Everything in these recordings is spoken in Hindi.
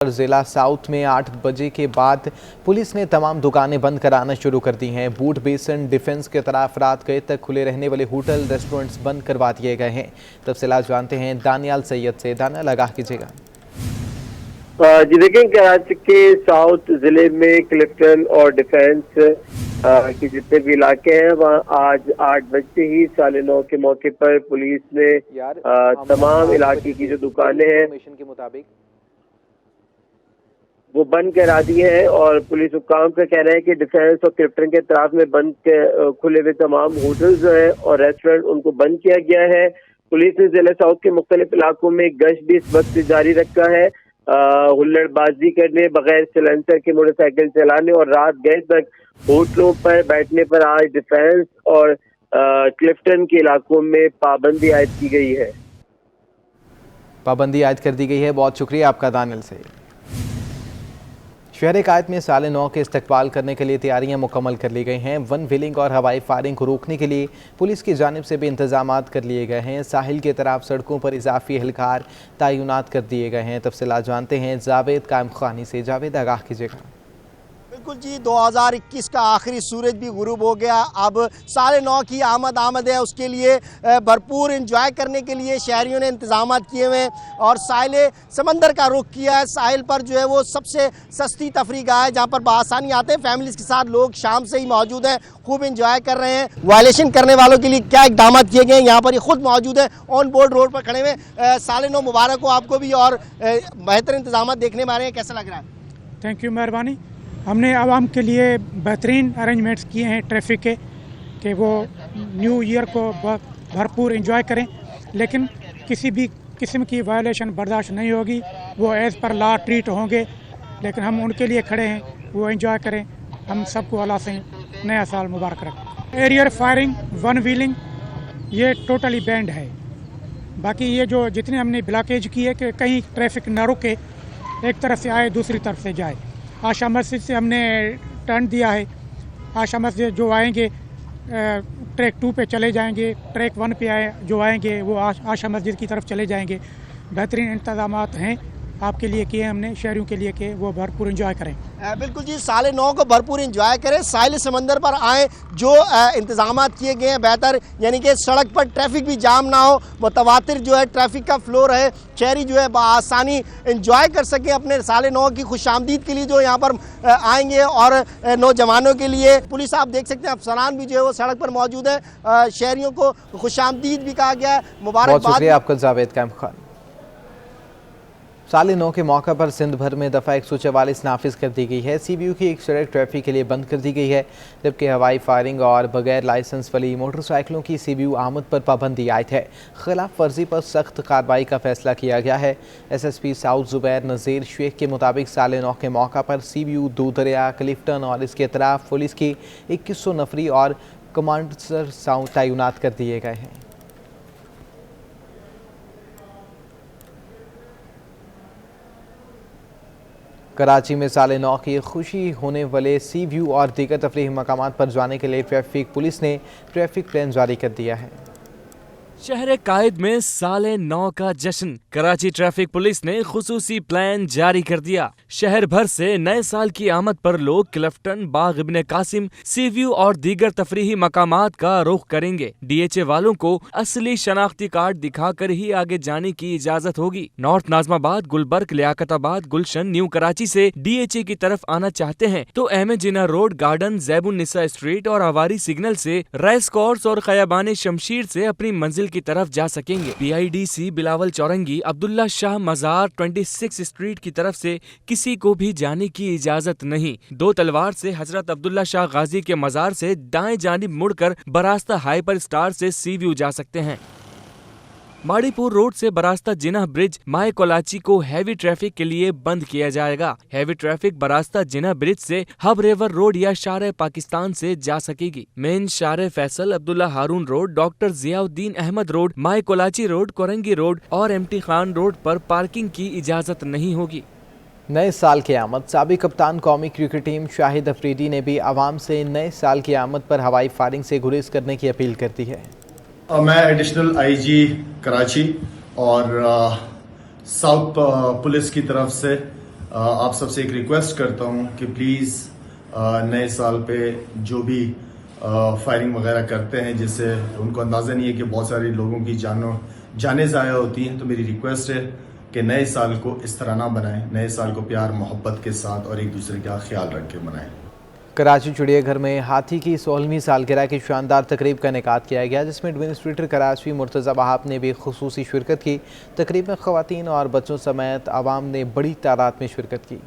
जिला साउथ में 8 बजे के बाद पुलिस ने तमाम दुकानें बंद कराना शुरू कर दी हैं। बूट बेसन डिफेंस के तरफ रात गए तक खुले रहने वाले होटल रेस्टोरेंट्स बंद करवा दिए गए हैं। तफसीलात जानते हैं दानियाल सैयद से। दानियाल, आगाह कीजिएगा। जी देखें, कराची के साउथ जिले में क्लिफ्टन और डिफेंस के जितने भी इलाके हैं वहाँ आज 8 बजे ही 9:30 के मौके पर पुलिस ने तमाम इलाके की जो दुकानें हैं के मुताबिक वो बंद करा दी है और पुलिस हुक्काम का कहना है कि डिफेंस और क्लिफ्टन के तरफ में बंद के खुले हुए तमाम होटल जो है और रेस्टोरेंट उनको बंद किया गया है। पुलिस ने जिला साउथ के मुख्तलिफ इलाकों में गश्त भी इस वक्त जारी रखा है। हुल्लड़बाजी करने, बगैर सिलेंसर के मोटरसाइकिल चलाने और रात गए तक होटलों पर बैठने पर आज डिफेंस और क्लिफ्टन के इलाकों में पाबंदी आयद की गई है। पाबंदी आयद कर दी गई है। बहुत शुक्रिया आपका दानियाल से। शहर कायद में 9:30 के इस्तकबाल करने के लिए तैयारियां मुकम्मल कर ली गई हैं। वन व्हीलिंग और हवाई फायरिंग को रोकने के लिए पुलिस की जानिब से भी इंतजामात कर लिए गए हैं। साहिल की तरफ सड़कों पर इजाफी एहलकार तैनात कर दिए गए हैं। तफसीलात जानते हैं जावेद कायम खानी से। जावेद, आगाह कीजिएगा। बिल्कुल जी, 2021 का आखिरी सूरज भी गुरूब हो गया। अब 9:30 की आमद है, उसके लिए भरपूर इंजॉय करने के लिए शहरियों ने इंतजाम किए हुए हैं और साहिल समंदर का रुख किया है। साहिल पर जो है वो सबसे सस्ती तफरी गाह है जहाँ पर बआसानी आते हैं। फैमिलीज के साथ लोग शाम से ही मौजूद हैं, खूब इंजॉय कर रहे हैं। वायलेशन करने वालों के लिए क्या इकदाम किए गए हैं यहाँ पर ये खुद मौजूद है, ऑन बोर्ड रोड पर खड़े हुए। 9:30 मुबारक हो आपको भी और बेहतर इंतजाम देखने में आ रहे हैं, कैसा लग रहा है? थैंक यू, मेहरबानी। हमने आवाम के लिए बेहतरीन अरेंजमेंट्स किए हैं ट्रैफिक के कि वो न्यू ईयर को भरपूर एंजॉय करें, लेकिन किसी भी किस्म की वायलेशन बर्दाश्त नहीं होगी। वो एज़ पर लॉ ट्रीट होंगे, लेकिन हम उनके लिए खड़े हैं, वो एंजॉय करें। हम सबको अल्लाह से नया साल मुबारक रखें। एरियर फायरिंग, वन व्हीलिंग ये टोटली बैंड है। बाकी ये जो जितने हमने ब्लॉकेज की है कि कहीं ट्रैफिक ना रुके, एक तरफ से आए दूसरी तरफ से जाए। आशा मस्जिद से हमने टर्न दिया है। आशा मस्जिद जो आएंगे ट्रैक 2 पे चले जाएंगे, ट्रैक 1 पे जो आएंगे वो आशा मस्जिद की तरफ चले जाएंगे। बेहतरीन इंतजामात हैं आपके लिए किए हमने, शहरियों के लिए कि वो भरपूर एंजॉय करें। बिल्कुल जी, 9:30 को भरपूर एंजॉय करें, साहिल समंदर पर आएँ। जो इंतजामात किए गए हैं बेहतर, यानी कि सड़क पर ट्रैफिक भी जाम ना हो, मुतवातिर जो है ट्रैफिक का फ्लो रहे, शहरी जो है बआसानी एंजॉय कर सकें अपने 9:30 की खुशामदीद के लिए जो यहाँ पर आएंगे। और नौजवानों के लिए पुलिस आप देख सकते हैं अफसरान भी जो है वो सड़क पर मौजूद है। शहरियों को खुशामदीद भी कहा गया है, मुबारकबाद। आपका जावेद कायम खान। 9:30 के मौका पर सिंध भर में दफ़ा 144 नाफिज कर दी गई है। CBU की एक सड़क ट्रैफिक के लिए बंद कर दी गई है, जबकि हवाई फायरिंग और बगैर लाइसेंस वाली मोटरसाइकिलों की CBU आमद पर पाबंदी आयद है। खिलाफ वर्जी पर सख्त कार्रवाई का फैसला किया गया है। SSP साउथ जुबैर नज़ीर शेख के मुताबिक 9:30 के मौका पर CBU दो दरिया, क्लिफ्टन और इसके अतराफ पुलिस की 2100 नफरी और कमांडर तैनात कर दिए गए हैं। कराची में 9:30 की खुशी होने वाले CBU और दीगर तफरीही मकामात पर जाने के लिए ट्रैफिक पुलिस ने ट्रैफिक प्लान जारी कर दिया है। शहर कायद में 9:30 का जश्न, कराची ट्रैफिक पुलिस ने खुसूसी प्लान जारी कर दिया। शहर भर से नए साल की आमद पर लोग क्लिफ्टन, बाग इब्ने कासिम, CBU और दीगर तफरीही मकामात का रुख करेंगे। DHA वालों को असली शनाख्ती कार्ड दिखाकर ही आगे जाने की इजाजत होगी। नॉर्थ नाजमाबाद, गुलबर्ग, लियाकताबाद, गुलशन, न्यू कराची से DHA की तरफ आना चाहते हैं तो अहमद जिना रोड, गार्डन, ज़ैबुन निसा स्ट्रीट और आवारी सिग्नल से रेस कोर्स और खयाबान शमशीर से अपनी मंजिल की तरफ जा सकेंगे। PIDC, बिलावल चौरंगी, अब्दुल्ला शाह मजार 26 स्ट्रीट की तरफ से किसी को भी जाने की इजाजत नहीं। दो तलवार से हजरत अब्दुल्ला शाह गाजी के मजार से दाएं जानिब मुड़कर बरास्ता हाइपर स्टार से CBU जा सकते हैं। माड़ीपुर रोड से बरास्ता जिन्ना ब्रिज माए कोलाची को हैवी ट्रैफिक के लिए बंद किया जाएगा। हैवी ट्रैफिक बरास्ता जिन्ना ब्रिज से हब रेवर रोड या शारे पाकिस्तान से जा सकेगी। मेन शारे Faisal, Abdullah Haroon road, doctor Ziauddin Ahmed road, Mai Kolachi road, Korangi road और MT खान रोड पर पार्किंग की इजाजत नहीं होगी। नए साल की आमद, साबिक कप्तान कौमी क्रिकेट टीम शाहिद अफरीदी ने भी आवाम से नए साल की आमद पर हवाई फायरिंग से गुरेज करने की अपील कर दी है। मैं एडिशनल IG कराची और साउथ पुलिस की तरफ से आप सबसे एक रिक्वेस्ट करता हूं कि प्लीज़ नए साल पे जो भी फायरिंग वगैरह करते हैं जिससे उनको अंदाज़ा नहीं है कि बहुत सारे लोगों की जानें ज़ाया होती हैं, तो मेरी रिक्वेस्ट है कि नए साल को इस तरह ना बनाएं, नए साल को प्यार मोहब्बत के साथ और एक दूसरे का ख्याल रख के बनाएं। कराची चिड़ियाघर में हाथी की 16वीं सालगिरह की शानदार तकरीब का इनेकाद किया गया, जिसमें एडमिनिस्ट्रेटर कराची मुर्तज़ा वहाब ने भी खुसूसी शिरकत की। तकरीब में ख़वातीन और बच्चों समेत आवाम ने बड़ी तादाद में शिरकत की।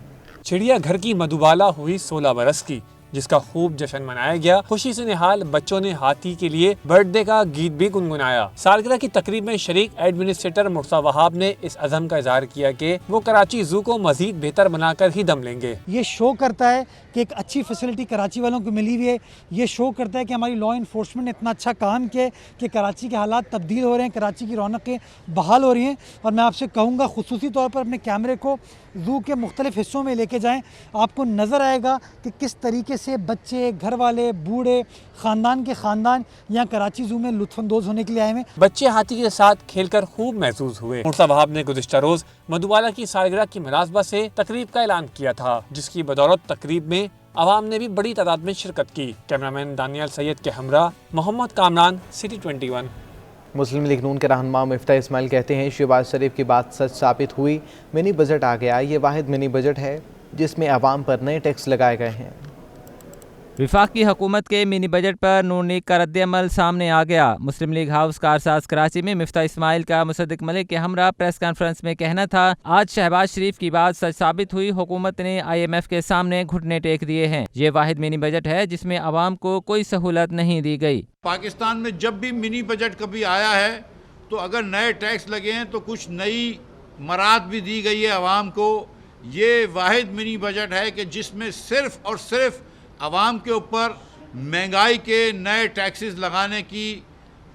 चिड़ियाघर की मधुबाला हुई 16 बरस की, जिसका खूब जश्न मनाया गया। खुशी से निहाल बच्चों ने हाथी के लिए बर्थडे का गीत भी गुनगुनाया। सालगिरह की तकरीब में शरीक एडमिनिस्ट्रेटर मुर्तज़ा वहाब ने इस अज़म का इज़हार किया कि वो कराची ज़ू को मज़ीद बेहतर बनाकर ही दम लेंगे। ये शो करता है कि एक अच्छी फैसिलिटी कराची वालों को मिली हुई है। ये शो करता है कि हमारी लॉ इन्फोर्समेंट ने इतना अच्छा काम किया कि कराची के हालात तब्दील हो रहे हैं, कराची की रौनकें बहाल हो रही हैं। और मैं आपसे कहूँगा खुसूसी तौर पर अपने कैमरे को ज़ू के मुख्तलिफ हिस्सों में लेके जाएं, आपको नज़र आएगा कि किस तरीके से बच्चे, घर वाले, बूढ़े, ख़ानदान के ख़ानदान यहाँ कराची ज़ू में लुत्फ़अंदोज़ होने के लिए आए हैं। बच्चे हाथी के साथ खेलकर खूब महसूस हुए। मुर्तज़ा वहाब ने गुज़िश्ता रोज़ मधुबाला की सालगिरह की मुनासबत से तकरीब का ऐलान किया था, जिसकी बदौलत तकरीब में आवाम ने भी बड़ी तादाद में शिरकत की। कैमरामैन दानियल सैयद के हमरा मोहम्मद कामरान, सिटी 21। मुस्लिम लीग नून के रहनुमा मिफ्ता इस्माइल कहते हैं, शहबाज शरीफ की बात सच साबित हुई। मिनी बजट आ गया। ये वाहिद मिनी बजट है जिसमें आवाम पर नए टैक्स लगाए गए हैं। वफाकी हुकूमत के मिनी बजट पर नून लीग का रद्द-ए-अमल सामने आ गया। मुस्लिम लीग हाउस कारसाज कराची में मिफ्ता इस्माइल का मुसद्दिक मलिक के हमरा प्रेस कॉन्फ्रेंस में कहना था, आज शहबाज शरीफ की बात सच साबित हुई। हुकूमत ने IMF के सामने घुटने टेक दिए हैं। ये वाहिद मिनी बजट है जिसमें आवाम को कोई सहूलत नहीं दी गई। पाकिस्तान में जब भी मिनी बजट कभी आया है तो अगर नए टैक्स लगे हैं तो कुछ नई मराद भी दी गई है आवाम को। ये वाहिद मिनी बजट है कि जिसमें सिर्फ और सिर्फ आवाम के ऊपर महंगाई के नए टैक्सेस लगाने की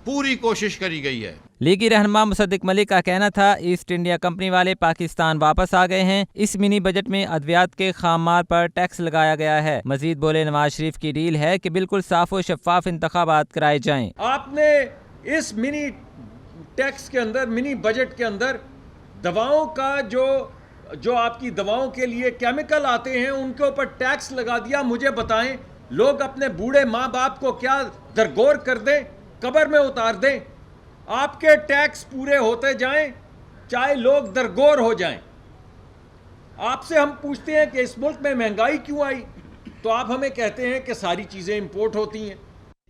पूरी कोशिश करी गई है। लीगी रहनुमा मुसद्दिक मलिक का कहना था, ईस्ट इंडिया कंपनी वाले पाकिस्तान वापस आ गए हैं। इस मिनी बजट में अद्वियात के खाम माल पर टैक्स लगाया गया है। मजीद बोले, नवाज शरीफ की डील है कि बिल्कुल साफ और शफाफ इंतखाबात कराए जाएं। आपने इस मिनी टैक्स के अंदर, मिनी बजट के अंदर दवाओं का जो आपकी दवाओं के लिए केमिकल आते हैं उनके ऊपर टैक्स लगा दिया। मुझे बताएं, लोग अपने बूढ़े माँ बाप को क्या दरगोर कर दें, कब्र में उतार दें? आपके टैक्स पूरे होते जाएं, चाहे लोग दरगोर हो जाएं। आपसे हम पूछते हैं कि इस मुल्क में महंगाई क्यों आई, तो आप हमें कहते हैं कि सारी चीज़ें इंपोर्ट होती हैं।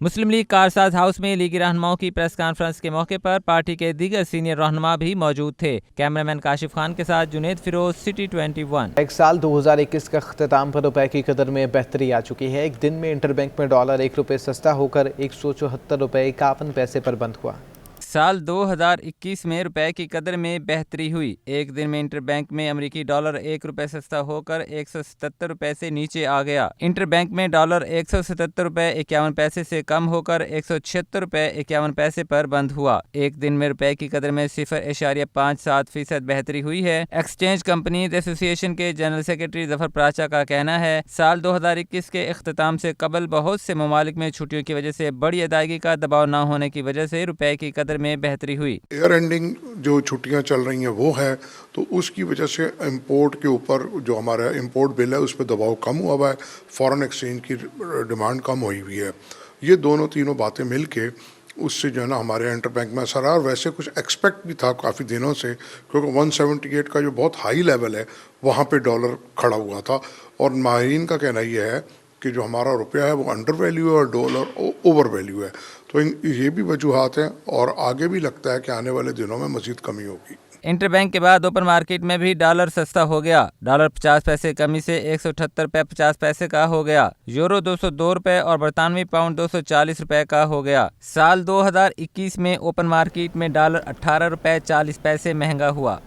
मुस्लिम लीग कारसाज हाउस में लीगी रहनुमाओं की प्रेस कॉन्फ्रेंस के मौके पर पार्टी के दीगर सीनियर रहनुमा भी मौजूद थे। कैमरामैन काशिफ खान के साथ जुनेद फिरोज, सिटी 21। एक साल 2021 का अख्ताम पर रुपए की कदर में बेहतरी आ चुकी है। एक दिन में इंटरबैंक में डॉलर 1 रुपये सस्ता होकर 174 रुपये 51 पैसे पर बंद हुआ। साल 2021 में रुपए की कदर में बेहतरी हुई। एक दिन में इंटरबैंक में अमेरिकी डॉलर 1 रुपये सस्ता होकर 177 रुपये से नीचे आ गया। इंटरबैंक में डॉलर 177 रुपये 51 पैसे से कम होकर 176 रुपये 51 पैसे पर बंद हुआ। एक दिन में रुपए की कदर में 0.57% बेहतरी हुई है। एक्सचेंज कंपनीज एसोसिएशन के जनरल सेक्रेटरी जफर प्राचा का कहना है, साल 2021 के इख्तिताम से कबल बहुत से ममालिक में छुट्टियों की वजह से बड़ी अदायगी का दबाव न होने की वजह से रुपए की कदर में बेहतरी हुई। एयर एंडिंग जो छुट्टियां चल रही हैं वो है, तो उसकी वजह से इंपोर्ट के ऊपर जो हमारा इंपोर्ट बिल है उस पर दबाव कम हुआ हुआ है, फॉरेन एक्सचेंज की डिमांड कम हुई हुई है। ये दोनों तीनों बातें मिलके उससे जो है ना हमारे इंटरबैंक में असर, और वैसे कुछ एक्सपेक्ट भी था काफ़ी दिनों से, क्योंकि 178 का जो बहुत हाई लेवल है वहाँ पे डॉलर खड़ा हुआ था। और माहिरीन का कहना यह है कि जो हमारा रुपया है वो अंडर वैल्यू है और डॉलर ओवर वैल्यू है। तो ये भी वजूहात हैं और आगे भी लगता है कि आने वाले दिनों में मज़ीद कमी होगी। इंटरबैंक के बाद ओपन मार्केट में भी डॉलर सस्ता हो गया। डॉलर 50 पैसे कमी से 178 रुपये 50 पैसे का हो गया। यूरो 202 रुपये और बरतानवी पाउंड 240 रुपये का हो गया। साल 2021 में ओपन मार्केट में डॉलर 18 रुपये 40 पैसे महंगा हुआ।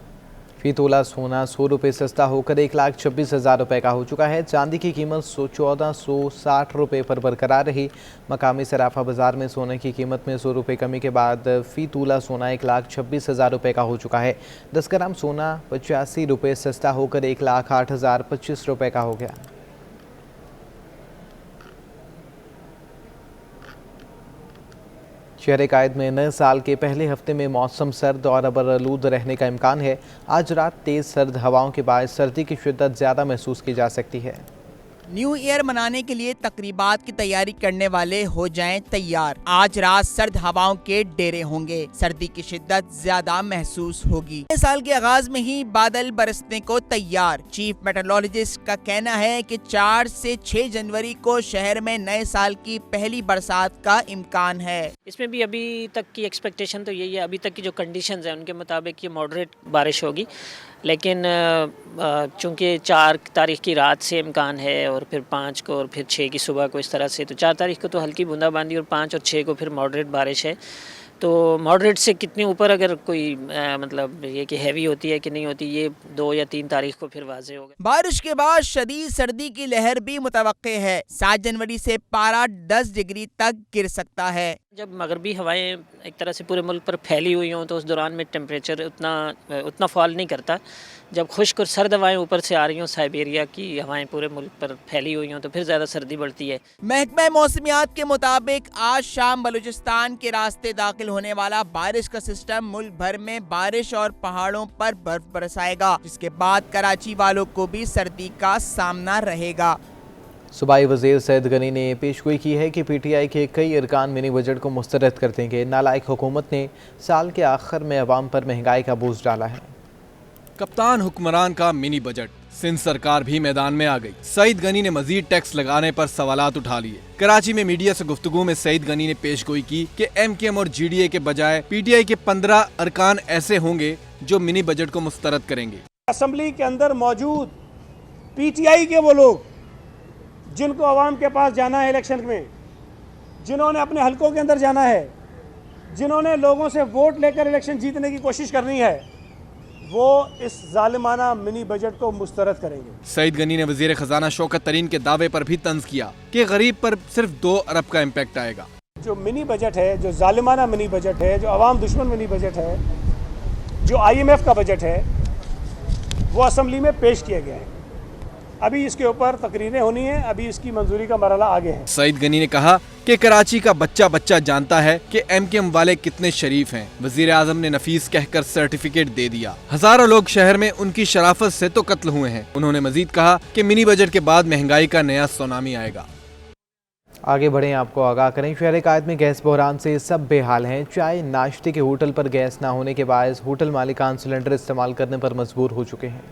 फी तोला सोना 100 रुपये सस्ता होकर 1,26,000 रुपये का हो चुका है। चांदी की कीमत 1460 रुपये पर बरकरार रही। मकामी सराफा बाजार में सोने की कीमत में 100 रुपये कमी के बाद फ़ी तोला सोना 1,26,000 रुपये का हो चुका है। 10 ग्राम सोना 85 रुपये सस्ता होकर 1,08,025 रुपये का हो गया। शहर कायद में नए साल के पहले हफ्ते में मौसम सर्द और अबरआलूद रहने का इम्कान है। आज रात तेज़ सर्द हवाओं के बाद सर्दी की शिद्दत ज़्यादा महसूस की जा सकती है। न्यू ईयर मनाने के लिए तकरीबात की तैयारी करने वाले हो जाएं तैयार। आज रात सर्द हवाओं के डेरे होंगे, सर्दी की शिद्दत ज्यादा महसूस होगी। नए साल के आगाज में ही बादल बरसने को तैयार। चीफ मेट्रोलॉजिस्ट का कहना है कि 4 से 6 जनवरी को शहर में नए साल की पहली बरसात का इम्कान है। इसमें भी अभी तक की एक्सपेक्टेशन तो यही है, अभी तक की जो कंडीशंस हैं उनके मुताबिक ये मॉडरेट बारिश होगी, लेकिन चूंकि 4 तारीख की रात से इम्कान है और फिर 5 को और फिर 6 की सुबह को इस तरह से, तो 4 तारीख को तो हल्की बूंदाबांदी और 5 और 6 को फिर मॉडरेट बारिश है। तो मॉडरेट से कितनी ऊपर अगर कोई मतलब ये कि हैवी होती है कि नहीं होती, ये 2 या 3 तारीख को फिर वाज़े होगा। बारिश के बाद शदीद सर्दी की लहर भी मुतवक्के है। 7 जनवरी से पारा 10 डिग्री तक गिर सकता है। जब मगरबी हवाएं एक तरह से पूरे मुल्क पर फैली हुई हों तो उस दौरान में टेम्परेचर उतना फॉल नहीं करता। जब खुश्क और सर्द हवाएं ऊपर से आ रही हों, साइबेरिया की हवाएं पूरे मुल्क पर फैली हुई हों, तो फिर ज़्यादा सर्दी बढ़ती है। महकमा मौसमियात के मुताबिक आज शाम बलूचिस्तान के रास्ते दाखिल होने वाला बारिश का सिस्टम मुल्क भर में बारिश और पहाड़ों पर बर्फ बरसाएगा, जिसके बाद कराची वालों को भी सर्दी का सामना रहेगा। सूबाई वज़ीर सैयद गनी ने पेशगोई की है कि PTI के कई अरकान मिनी बजट को मुस्तरद कर देंगे। नालायक हुकूमत ने साल के आखिर में अवाम पर महंगाई का बोझ डाला है। कप्तान हुक्मरान का मिनी बजट, सिंध सरकार भी मैदान में आ गई। सईद गनी ने मजीद टैक्स लगाने पर सवालात उठा लिए। कराची में मीडिया से गुफ्तगू में सईद गनी ने पेशगोई की कि MKM और GDA के बजाय PTI के 15 अरकान ऐसे होंगे जो मिनी बजट को मुस्तरद करेंगे। असम्बली के अंदर मौजूद PTI के वो लोग जिनको आवाम के पास जाना है इलेक्शन में, जिन्होंने अपने हलकों के अंदर जाना है, जिन्होंने लोगों से वोट लेकर इलेक्शन जीतने की कोशिश करनी है, वो इस जालिमाना मिनी बजट को मुस्तरद करेंगे। सईद गनी ने वजीर खजाना शौकत तरीन के दावे पर भी तंज किया कि गरीब पर सिर्फ 2 अरब का इम्पैक्ट आएगा। जो मिनी बजट है, जो जालिमाना मिनी बजट है, जो अवाम दुश्मन मिनी बजट है, जो IMF का बजट है, वो असम्बली में पेश किया गया है। अभी इसके ऊपर तकरीरें होनी है, अभी इसकी मंजूरी का मरहला आगे है। सईद गनी ने कहा कि कराची का बच्चा बच्चा जानता है कि MKM वाले कितने शरीफ हैं। वजीर आजम ने नफीस कहकर सर्टिफिकेट दे दिया। हजारों लोग शहर में उनकी शराफत से तो कत्ल हुए हैं। उन्होंने मजीद कहा कि मिनी बजट के बाद महंगाई का नया सुनामी आएगा। आगे बढ़ें, आपको आगाह करें, शहर कायद में गैस बहरान से सब बेहाल हैं। चाय नाश्ते के होटल पर गैस ना होने के बायस होटल मालिकान सिलेंडर इस्तेमाल करने पर मजबूर हो चुके हैं।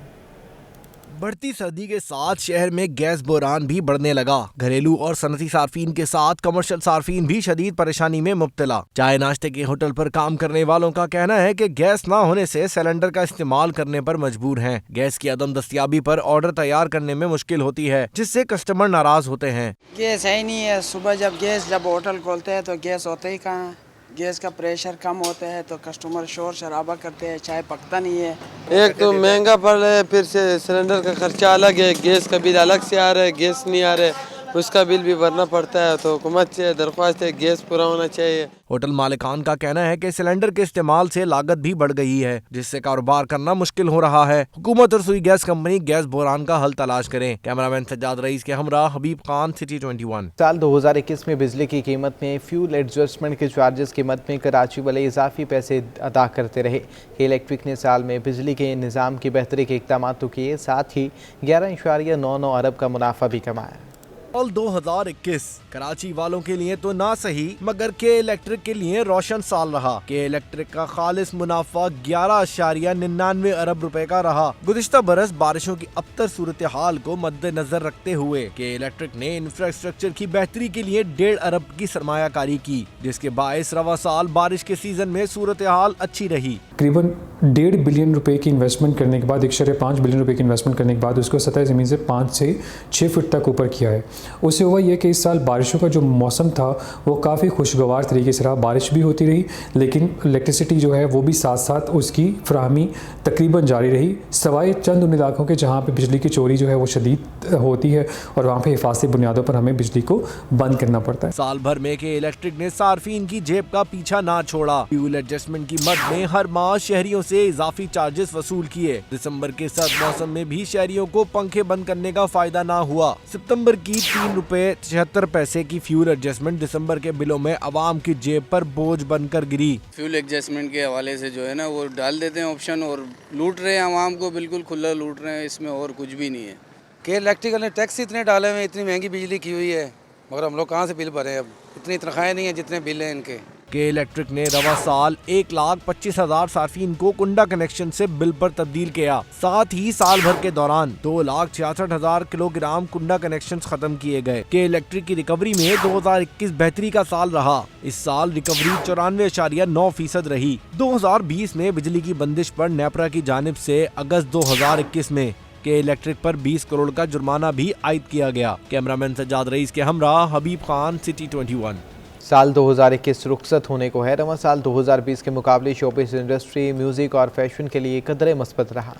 बढ़ती सर्दी के साथ शहर में गैस बहरान भी बढ़ने लगा। घरेलू और सनती सार्फिन के साथ कमर्शियल सार्फिन भी शदीद परेशानी में मुब्तला। चाय नाश्ते के होटल पर काम करने वालों का कहना है कि गैस ना होने से सिलेंडर का इस्तेमाल करने पर मजबूर हैं। गैस की अदम दस्तयाबी पर ऑर्डर तैयार करने में मुश्किल होती है, जिससे कस्टमर नाराज होते हैं। गैस है ही नहीं है। सुबह जब होटल खोलते हैं तो गैस होता ही कहाँ। गैस का प्रेशर कम होता है तो कस्टमर शोर शराबा करते हैं, चाय पकता नहीं है। एक तो महंगा पड़ रहा है, फिर से सिलेंडर का खर्चा अलग है, गैस का बिल अलग से आ रहा है, गैस नहीं आ रहा है, उसका बिल भी भरना पड़ता है। तो हुकूमत से दरख्वास्त है गैस पूरा होना चाहिए। होटल मालिकान का कहना है कि सिलेंडर के इस्तेमाल से लागत भी बढ़ गई है, जिससे कारोबार करना मुश्किल हो रहा है। हुकूमत और सुई गैस कंपनी गैस बहरान का हल तलाश करें। कैमरामैन सज्जाद रईस के हमरा हबीब खान, सिटी 21। साल 2021 में बिजली की कीमत में फ्यूल एडजस्टमेंट के चार्जेस कीमत में कराची वाले इजाफी पैसे अदा करते रहे। इलेक्ट्रिक ने साल में बिजली के निज़ाम की बेहतरी के इक़दाम तो किए, साथ ही 11.99 अरब का मुनाफा भी कमाया। साल 2021 कराची वालों के लिए तो ना सही मगर के इलेक्ट्रिक के लिए रोशन साल रहा। के इलेक्ट्रिक का खालिस मुनाफा 11.99 अरब रुपए का रहा। गुज़िश्ता बरस बारिशों की अबतर सूरत हाल को मद्देनजर रखते हुए के इलेक्ट्रिक ने इंफ्रास्ट्रक्चर की बेहतरी के लिए 1.5 अरब की सरमायाकारी की, जिसके बायस रवा साल बारिश के सीजन में सूरत हाल अच्छी रही। तकरीबन 1.5 बिलियन रुपए की इन्वेस्टमेंट करने के बाद 1.5 बिलियन रुपए की इन्वेस्टमेंट करने के बाद उसको सतह ज़मीन से 5 से 6 फुट तक ऊपर किया है। उससे हुआ यह कि इस साल बारिशों का जो मौसम था वो काफ़ी खुशगवार तरीके से रहा। बारिश भी होती रही, लेकिन इलेक्ट्रिसिटी जो है वो भी साथ साथ उसकी फराहमी तकरीबन जारी रही, सवाए चंद उन इलाकों के जहाँ पे बिजली की चोरी जो है वो शदीद होती है और वहाँ पे हिफाजती बुनियादों पर हमें बिजली को बंद करना पड़ता है। साल भर में के इलेक्ट्रिक ने सार्फिन की जेब का पीछा ना छोड़ा। फ्यूल एडजस्टमेंट की मद में हर माह शहरियों से इजाफी चार्जेस वसूल किए। दिसंबर के सर्द मौसम में भी शहरियों को पंखे बंद करने का फायदा ना हुआ। सितंबर की ₹3.76 की फ्यूल एडजस्टमेंट दिसंबर के बिलों में आवाम की जेब पर बोझ बनकर गिरी। फ्यूल एडजस्टमेंट के हवाले से जो है ना वो डाल देते हैं ऑप्शन और लूट रहे हैं आवाम को, बिल्कुल खुला लूट रहे हैं, इसमें और कुछ भी नहीं है। कि इलेक्ट्रिकल ने टैक्स इतने डाले हुए, इतनी महंगी बिजली की हुई है, मगर हम लोग कहाँ से बिल भरें? अब इतनी तनख्वाहें नहीं है जितने बिल हैं इनके। के इलेक्ट्रिक ने रवा साल 1,25,000 सार्फिन को कुंडा कनेक्शन से बिल पर तब्दील किया। साथ ही साल भर के दौरान 2,66,000 किलोग्राम कुंडा कनेक्शंस खत्म किए गए। के इलेक्ट्रिक की रिकवरी में 2021 बेहतरी का साल रहा। इस साल रिकवरी 94.9% रही। 2020 में बिजली की बंदिश पर नेपरा की जानिब से अगस्त 2021 में के इलेक्ट्रिक पर 20 करोड़ का जुर्माना भी आयद किया गया। कैमरामैन सज्जाद रईस के हमरा हबीब खान, सिटी 21। साल 2021 रुखसत होने को है। रवां साल 2020 के मुकाबले शोबिस इंडस्ट्री, म्यूजिक और फैशन के लिए कदरे मस्बत रहा।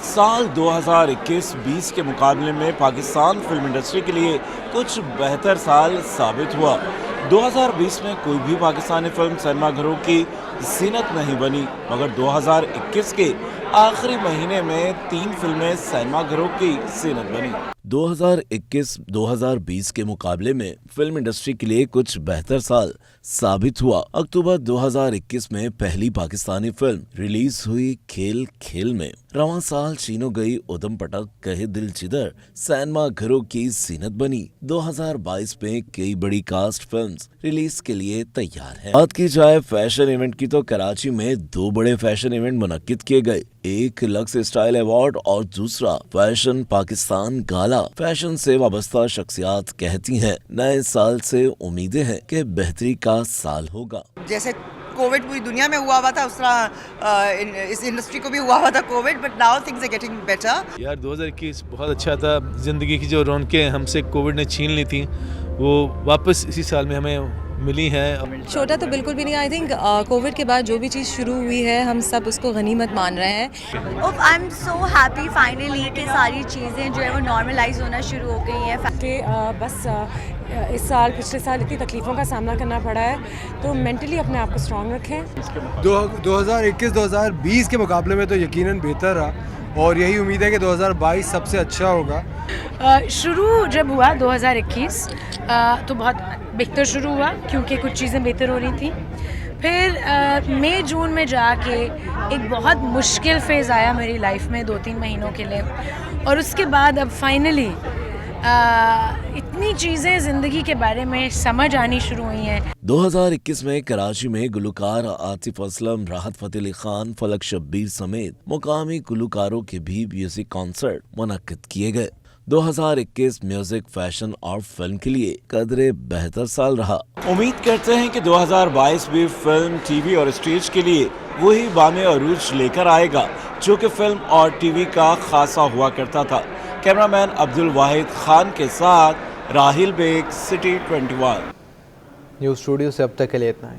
साल 2021-20 के मुकाबले में पाकिस्तान फिल्म इंडस्ट्री के लिए कुछ बेहतर साल साबित हुआ। 2020 में कोई भी पाकिस्तानी फिल्म सिनेमाघरों की जीनत नहीं बनी, मगर 2021 के आखिरी महीने में 3 फिल्में सिनेमाघरों की जीनत बनी। 2021-2020 के मुकाबले में फिल्म इंडस्ट्री के लिए कुछ बेहतर साल साबित हुआ। अक्टूबर 2021 में पहली पाकिस्तानी फिल्म रिलीज हुई खेल खेल में। रवां साल चीनो गई उदम पटक कहे दिल जिधर सिनेमाघरों की जीनत बनी। 2022 में कई बड़ी कास्ट फिल्म्स रिलीज के लिए तैयार हैं। बात की जाए फैशन इवेंट की तो कराची में 2 बड़े फैशन इवेंट मुनक्किद किए गए। एक लक्स स्टाइल अवार्ड और दूसरा फैशन पाकिस्तान गाला। फैशन से वाबस्ता शख्सियात कहती हैं नए साल से उम्मीदें हैं कि बेहतरी का साल होगा। जैसे कोविड पूरी दुनिया में हुआ था उस तरह इस इंडस्ट्री को भी हुआ था Covid, but now things are getting better. यार 2021 बहुत अच्छा था। जिंदगी की जो रौनकें हमसे कोविड ने छीन ली थी वो वापस इसी साल में हमें मिली है। छोटा तो बिल्कुल भी नहीं। आई थिंक कोविड के बाद जो भी चीज़ शुरू हुई है हम सब उसको गनीमत मान रहे हैं। I am so happy finally कि सारी चीज़ें जो है वो नॉर्मलाइज होना शुरू हो गई हैं। कि बस इस साल पिछले साल इतनी तकलीफ़ों का सामना करना पड़ा है, तो मेंटली अपने आप को स्ट्रॉन्ग रखें। 2021-2020 के मुकाबले में तो यकीनन बेहतर रहा और यही उम्मीद है कि 2022 सबसे अच्छा होगा। शुरू जब हुआ 2021 तो बहुत बेहतर शुरू हुआ क्योंकि कुछ चीज़ें बेहतर हो रही थी। फिर मई जून में जाके एक बहुत मुश्किल फेज़ आया मेरी लाइफ में 2-3 महीनों के लिए, और उसके बाद अब फाइनली इतनी चीज़ें ज़िंदगी के बारे में समझ आनी शुरू हुई हैं। 2021 में कराची में गुलकार आतिफ असलम, राहत फ़तेह अली खान, फलक शब्बीर समेत मुकामी गुलकारों के भी म्यूजिक कॉन्सर्ट मुनक्किद किए गए। 2021 म्यूजिक, फैशन और फिल्म के लिए कदरे बेहतर साल रहा। उम्मीद करते हैं कि 2022 भी फिल्म, टीवी और स्टेज के लिए वही बामे अरूज लेकर आएगा जो कि फिल्म और टीवी का खासा हुआ करता था। कैमरामैन अब्दुल वाहिद खान के साथ Rahil Beg, city 21। News studio से अब तक के लिए इतना है।